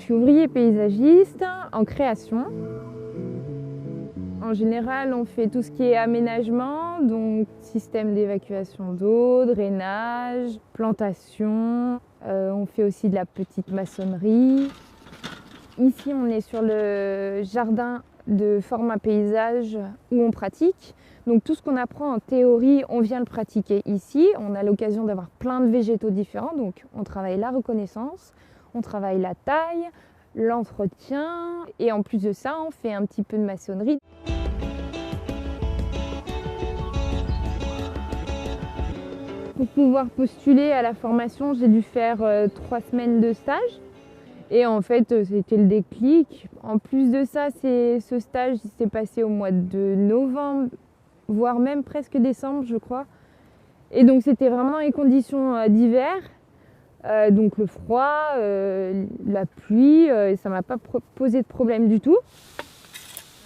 Je suis ouvrier paysagiste en création. En général, on fait tout ce qui est aménagement, donc système d'évacuation d'eau, drainage, plantation. On fait aussi de la petite maçonnerie. Ici, on est sur le jardin de format paysage où on pratique. Donc tout ce qu'on apprend en théorie, on vient le pratiquer ici. On a l'occasion d'avoir plein de végétaux différents. Donc on travaille la reconnaissance, on travaille la taille, l'entretien. Et en plus de ça, on fait un petit peu de maçonnerie. Pour pouvoir postuler à la formation, j'ai dû faire 3 semaines de stage. Et en fait, c'était le déclic. En plus de ça, ce stage s'est passé au mois de novembre, voire même presque décembre, je crois. Et donc, c'était vraiment dans les conditions d'hiver. Donc, le froid, la pluie, ça ne m'a pas posé de problème du tout.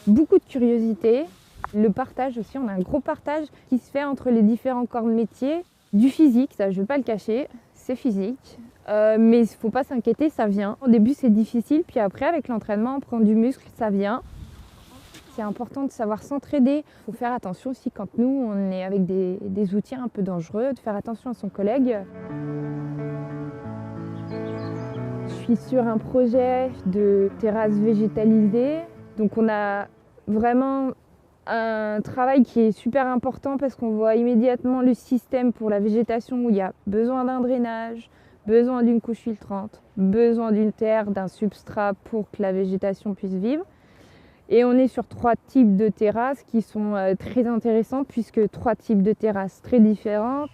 Beaucoup de curiosité. Le partage aussi, on a un gros partage qui se fait entre les différents corps de métier. Du physique, ça, je ne vais pas le cacher, c'est physique. Mais il ne faut pas s'inquiéter, ça vient. Au début, c'est difficile, puis après, avec l'entraînement, on prend du muscle, ça vient. C'est important de savoir s'entraider. Il faut faire attention aussi quand nous, on est avec des outils un peu dangereux, de faire attention à son collègue. Je suis sur un projet de terrasse végétalisée. Donc on a vraiment un travail qui est super important parce qu'on voit immédiatement le système pour la végétation où il y a besoin d'un drainage, besoin d'une couche filtrante, besoin d'une terre, d'un substrat pour que la végétation puisse vivre. Et on est sur 3 types de terrasses qui sont très intéressants puisque 3 types de terrasses très différentes.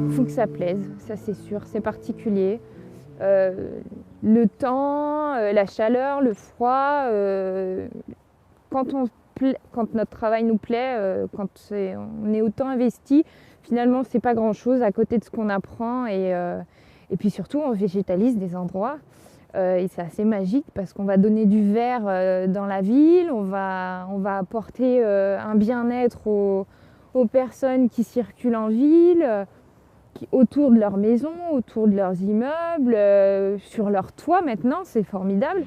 Il faut que ça plaise, ça c'est sûr, c'est particulier. Le temps, la chaleur, le froid, quand notre travail nous plaît, quand on est autant investi, finalement c'est pas grand chose à côté de ce qu'on apprend et puis surtout on végétalise des endroits et c'est assez magique parce qu'on va donner du vert dans la ville, on va apporter un bien-être aux personnes qui circulent en ville, autour de leur maison, autour de leurs immeubles, sur leur toit maintenant, c'est formidable.